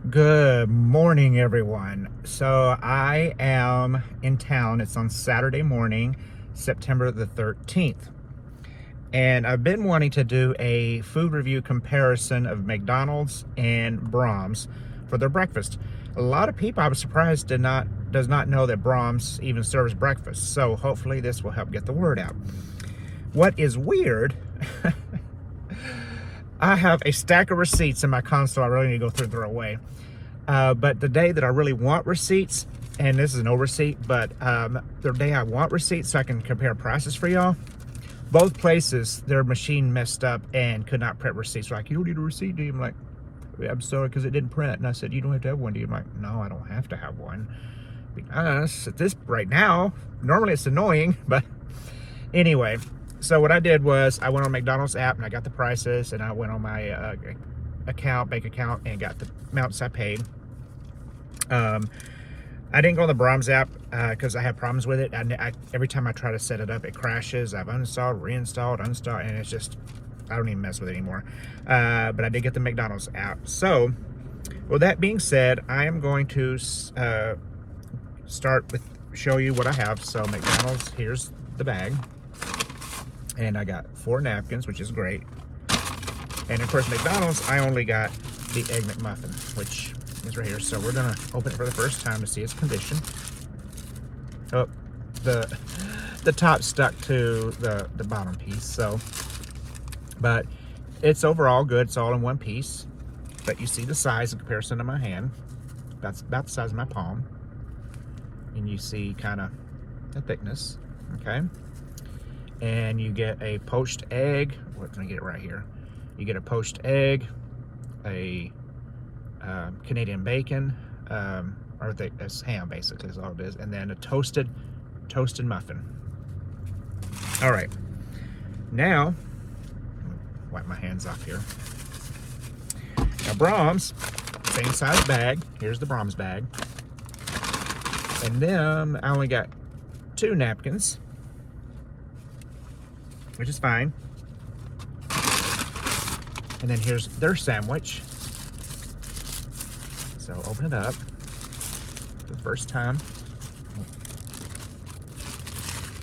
Good morning, everyone. So I am in town. It's on Saturday morning, September the 13th. And I've been wanting to do a food review comparison of McDonald's and Braum's for their breakfast. A lot of people, I was surprised, does not know that Braum's even serves breakfast. So hopefully this will help get the word out. What is weird, I have a stack of receipts in my console I really need to go through and throw away. But the day that I really want receipts, and this is no receipt, but the day I want receipts so I can compare prices for y'all, both places, their machine messed up and could not print receipts. They're like, you don't need a receipt, do you? I'm like, yeah, I'm sorry, because it didn't print. And I said, you don't have to have one, do you? I'm like, no, I don't have to have one. Be honest, at this right now, normally it's annoying, but anyway. So what I did was I went on McDonald's app and I got the prices, and I went on my bank account, and got the amounts I paid. I didn't go on the Braum's app because I have problems with it. Every time I try to set it up, it crashes. I've uninstalled, reinstalled, uninstalled, and it's just, I don't even mess with it anymore. But I did get the McDonald's app. So, with that being said, I am going to start with show you what I have. So McDonald's, here's the bag. And I got 4 napkins, which is great. And of course, McDonald's, I only got the Egg McMuffin, which is right here. So we're gonna open it for the first time to see its condition. Oh, the top stuck to the bottom piece. So, but it's overall good. It's all in one piece. But you see the size in comparison to my hand. That's about the size of my palm. And you see kind of the thickness. Okay. And you get a poached egg. We're gonna get it right here. You get a poached egg, a Canadian bacon, it's ham basically is all it is, and then a toasted muffin. All right, now wipe my hands off here. Now Braum's, same size bag. Here's the Braum's bag, and then I only got 2 napkins, which is fine. And then here's their sandwich. So open it up for the first time.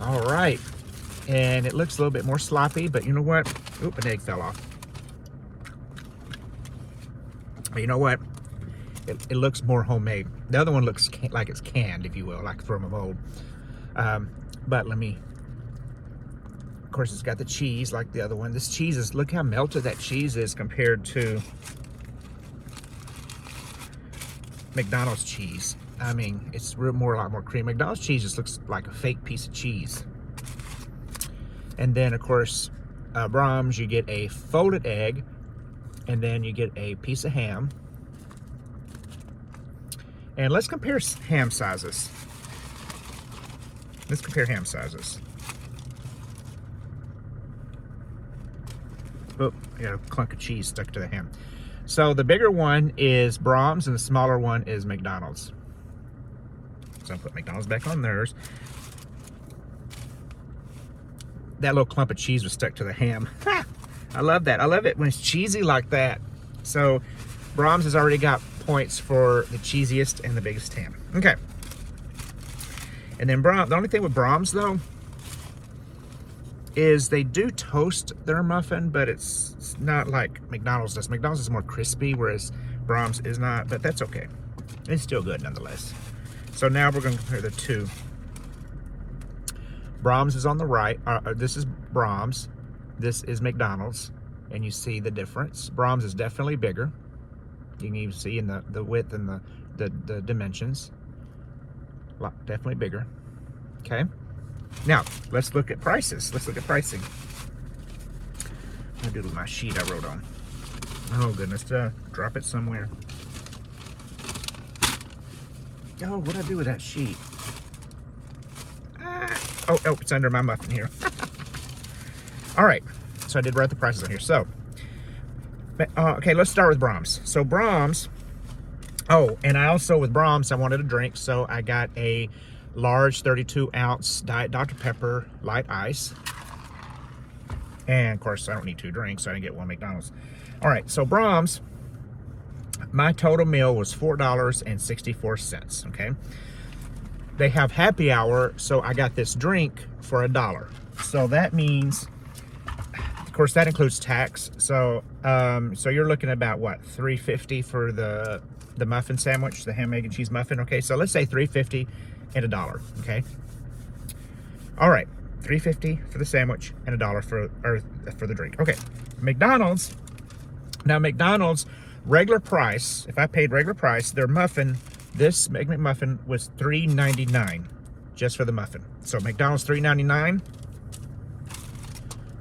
All right. And it looks a little bit more sloppy, but you know what? Oop, an egg fell off. But you know what? It looks more homemade. The other one looks like it's canned, if you will, like from a mold. But let me... Of course, it's got the cheese like the other one. This cheese is, look how melted that cheese is compared to McDonald's cheese. I mean, it's a lot more creamy. McDonald's cheese just looks like a fake piece of cheese. And then, of course, Braum's, you get a folded egg, and then you get a piece of ham. And let's compare ham sizes. Let's compare ham sizes. Oh, I got a clunk of cheese stuck to the ham. So the bigger one is Braum's and the smaller one is McDonald's. So I'll put McDonald's back on theirs. That little clump of cheese was stuck to the ham. Ha! I love that. I love it when it's cheesy like that. So Braum's has already got points for the cheesiest and the biggest ham. Okay. And then Braum, the only thing with Braum's though, is they do toast their muffin, but it's not like McDonald's does. McDonald's is more crispy, whereas Braum's is not, but that's okay. It's still good nonetheless. So now we're going to compare the two. Braum's is on the right. This is Braum's. This is McDonald's. And you see the difference. Braum's is definitely bigger. You can even see in the width and the dimensions. Definitely bigger. Okay. Now, let's look at prices. Let's look at pricing. I'll do my sheet I wrote on. Oh, goodness. Drop it somewhere. Oh, what'd I do with that sheet? Oh, it's under my muffin here. All right. So I did write the prices on here. So, okay, let's start with Braum's. So Braum's, oh, and I also, with Braum's, I wanted a drink. So I got a large 32-ounce Diet Dr. Pepper light ice. And of course, I don't need 2 drinks, so I didn't get 1 McDonald's. All right, so Braum's, My total meal was $4.64, okay? They have happy hour, so I got this drink for $1. So that means, of course, that includes tax. So so you're looking at about what, $3.50 for the muffin sandwich, the ham, egg, and cheese muffin, okay? So let's say $3.50 and $1, okay? All right, $3.50 for the sandwich and $1 for the drink. Okay, McDonald's. Now McDonald's regular price, if I paid regular price, their muffin, this McMuffin was $3.99 just for the muffin. So McDonald's $3.99,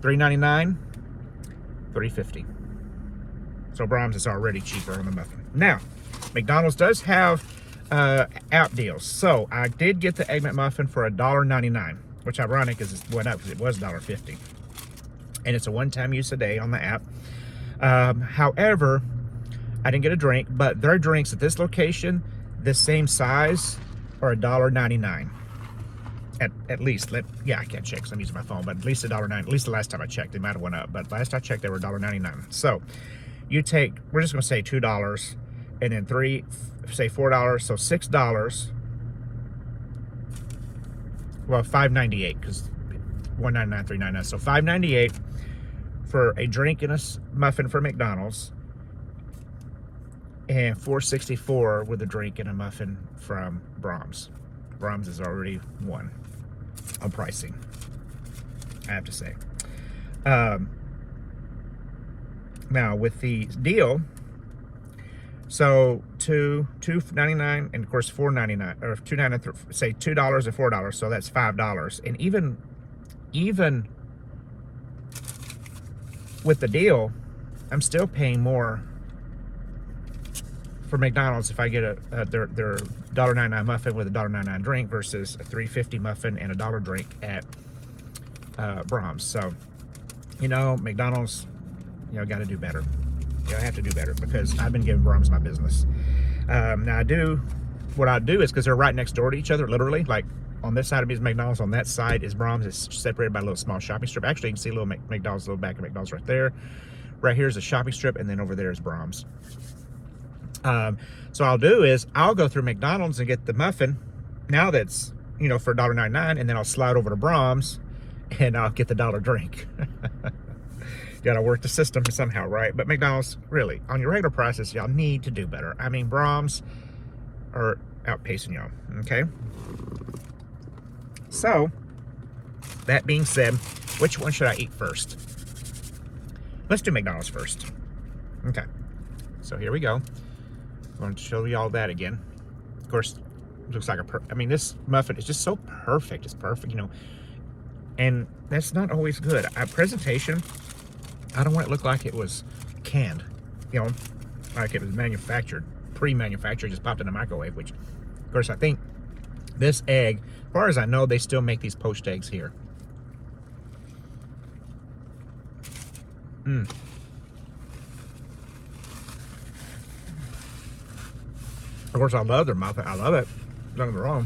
$3.50. So Braum's is already cheaper on the muffin. Now, McDonald's does have app deals. So I did get the Egg McMuffin for $1.99, which ironic is it went up because it was $1.50. And it's a one-time use a day on the app. However, I didn't get a drink, but their drinks at this location, the same size, are $1.99. At least, yeah, I can't check because I'm using my phone, but at least $1.09. At least the last time I checked, they might have went up, but last I checked, they were $1.99. So you take, we're just going to say $2, and then say $4, so $6. Well, $5.98 because $1.99, $3.99, so $5.98 for a drink and a muffin for McDonald's, and $4.64 with a drink and a muffin from Braum's. Braum's is already one on pricing, I have to say. Now with the deal, so $2.99 and of course $4.99 or $2.99, say $2 and $4, so that's $5. And even with the deal, I'm still paying more for McDonald's if I get their $1.99 muffin with a $1.99 drink versus a $3.50 muffin and a $1 drink at Braum's. So, you know, McDonald's, you know, got to do better. You know, I have to do better because I've been giving Braum's my business. Now what I do is, because they're right next door to each other, literally, like on this side of me is McDonald's, on that side is Braum's. It's separated by a little small shopping strip. Actually, you can see a little McDonald's, little back of McDonald's right there. Right here is a shopping strip, and then over there is Braum's. So I'll do is I'll go through McDonald's and get the muffin, now that's, you know, for $1.99, and then I'll slide over to Braum's and I'll get the $1 drink. Gotta work the system somehow, right? But McDonald's, really, on your regular prices, y'all need to do better. I mean, Braum's are outpacing y'all, okay? So, that being said, which one should I eat first? Let's do McDonald's first. Okay, so here we go. I'm going to show you all that again. Of course, it looks like I mean, this muffin is just so perfect. It's perfect, you know. And that's not always good. Presentation, I don't want it to look like it was canned, you know, like it was manufactured, pre-manufactured, just popped in the microwave, which, of course, I think this egg, as far as I know, they still make these poached eggs here. Of course, I love their muffin. I love it. Don't get me wrong.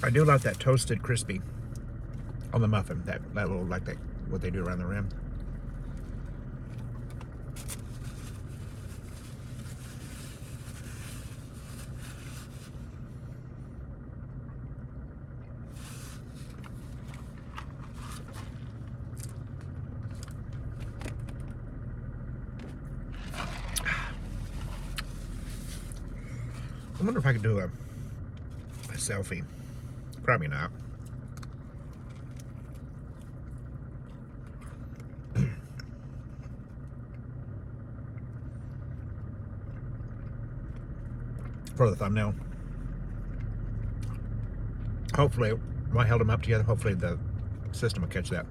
I do like that toasted crispy on the muffin. That little, like that, what they do around the rim. I wonder if I could do a selfie. Probably not. For the thumbnail. Hopefully, when I held them up together, hopefully the system will catch that.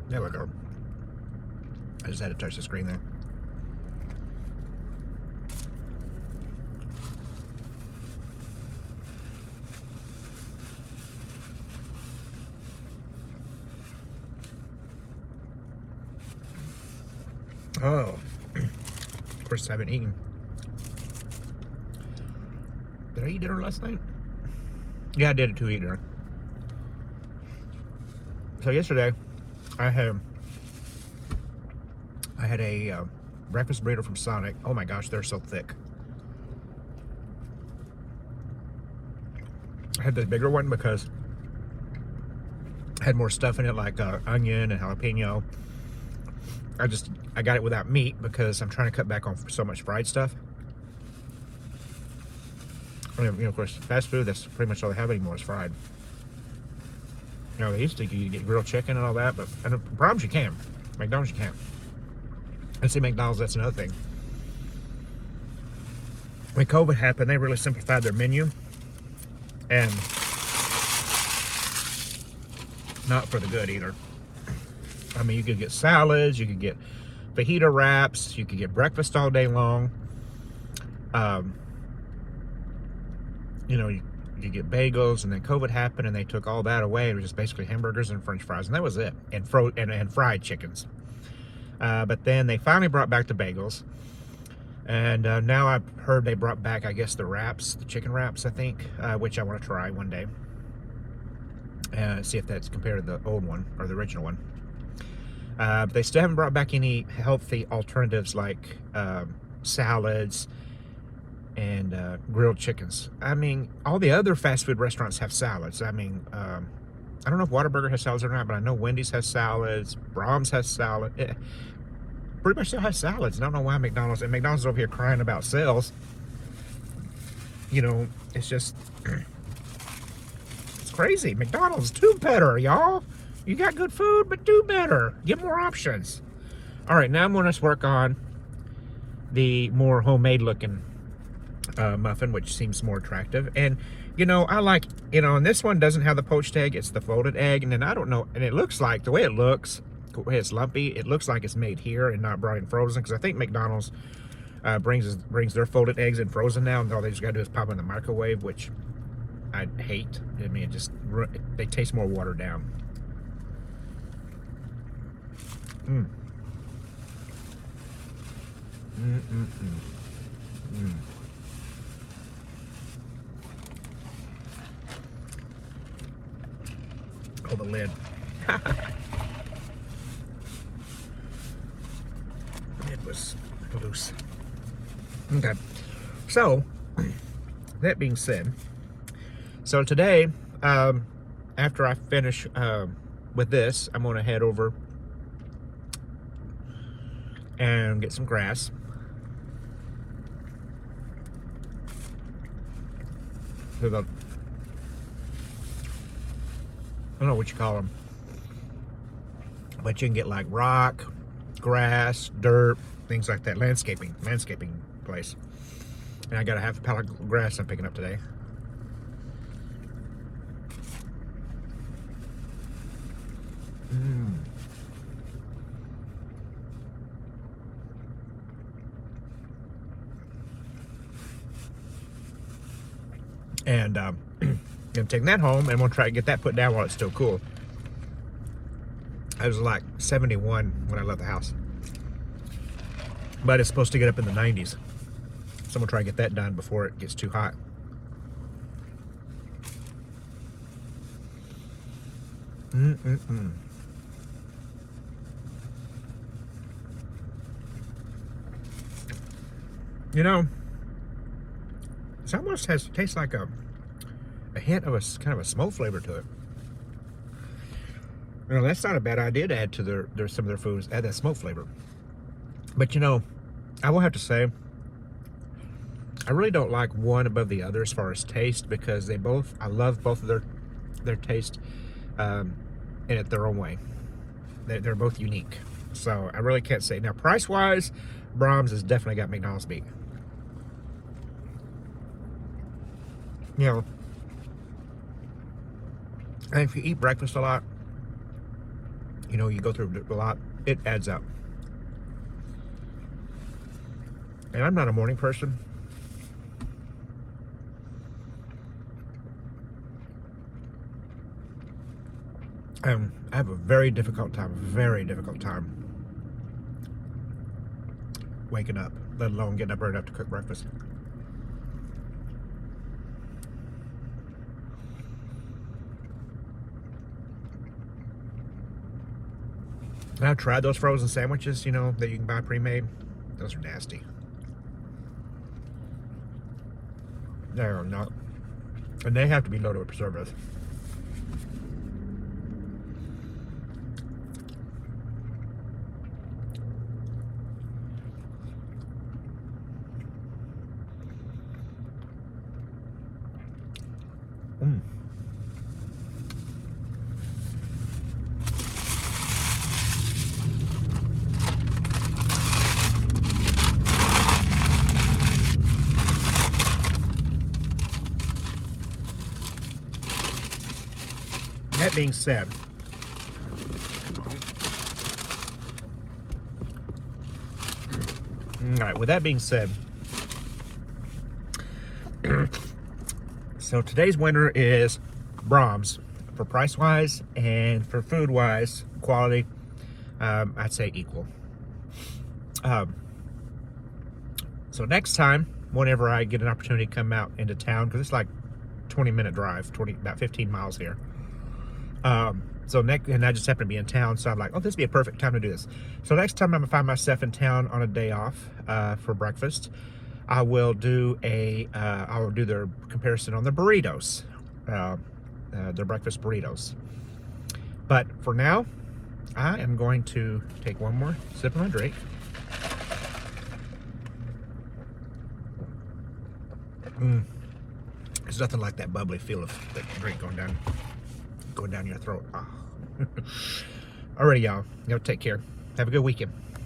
There we go. I just had to touch the screen there. Oh, of course I haven't eaten. Did I eat dinner last night? Yeah, I did eat dinner. So yesterday, I had a breakfast burrito from Sonic. Oh my gosh, they're so thick. I had the bigger one because it had more stuff in it, like onion and jalapeno. I got it without meat because I'm trying to cut back on so much fried stuff. And, of course, fast food, that's pretty much all they have anymore is fried. They used to you get grilled chicken and all that, but Braum's you can. McDonald's you can't. And see, McDonald's, that's another thing. When COVID happened, they really simplified their menu. And not for the good either. I mean, you could get salads, you could get fajita wraps, you could get breakfast all day long. You get bagels, and then COVID happened, and they took all that away. It was just basically hamburgers and French fries, and that was it, and fried chickens. But then they finally brought back the bagels, and now I've heard they brought back, I guess, the wraps, the chicken wraps, I think, which I want to try one day. See if that's compared to the old one or the original one. But they still haven't brought back any healthy alternatives like salads and grilled chickens. I mean, all the other fast food restaurants have salads. I mean, I don't know if Whataburger has salads or not, but I know Wendy's has salads, Braum's has salad. Pretty much still has salads. I don't know why McDonald's is over here crying about sales. It's just, it's crazy. McDonald's, do better, y'all. You got good food, but do better. Get more options. All right, now I'm going to work on the more homemade looking muffin, which seems more attractive. And I like, and this one doesn't have the poached egg, it's the folded egg. And then I don't know, and it looks like, the way it looks, the way it's lumpy, it looks like it's made here and not brought in frozen, because I think McDonald's brings their folded eggs in frozen now, and all they just gotta do is pop in the microwave, which I hate. I mean, they taste more watered down. Oh, the lid. It was loose. Okay. So, that being said, so today, after I finish with this, I'm going to head over and get some grass. I don't know what you call them, but you can get like rock, grass, dirt, things like that. Landscaping place. And I got a half a pallet of grass I'm picking up today. And I'm taking that home, and I'm gonna try to get that put down while it's still cool. I was like 71 when I left the house, but it's supposed to get up in the 90s. So I'm gonna try to get that done before it gets too hot. It almost tastes like a hint of a kind of a smoke flavor to it. That's not a bad idea to add to some of their foods, add that smoke flavor. But I will have to say, I really don't like one above the other as far as taste, because I love both of their taste in it their own way. They're both unique. So I really can't say. Now, price-wise, Braum's has definitely got McDonald's beat. And if you eat breakfast a lot, you go through a lot, it adds up. And I'm not a morning person. I have a very difficult time waking up, let alone getting up early enough to cook breakfast. And I've tried those frozen sandwiches, you know, that you can buy pre-made. Those are nasty. They're not. And they have to be loaded with preservatives. Mm. That being said, all right, with that being said, so today's winner is Braum's for price-wise and for food-wise, quality, I'd say equal. So next time, whenever I get an opportunity to come out into town, because it's like 20-minute drive, about 15 miles here. So next, and I just happen to be in town, so I'm like, oh, this would be a perfect time to do this. So next time I'm gonna find myself in town on a day off for breakfast, I will do the comparison on the burritos, the breakfast burritos. But for now, I am going to take one more sip of my drink. There's nothing like that bubbly feel of that drink going down your throat. Oh. Alrighty, y'all. Take care. Have a good weekend.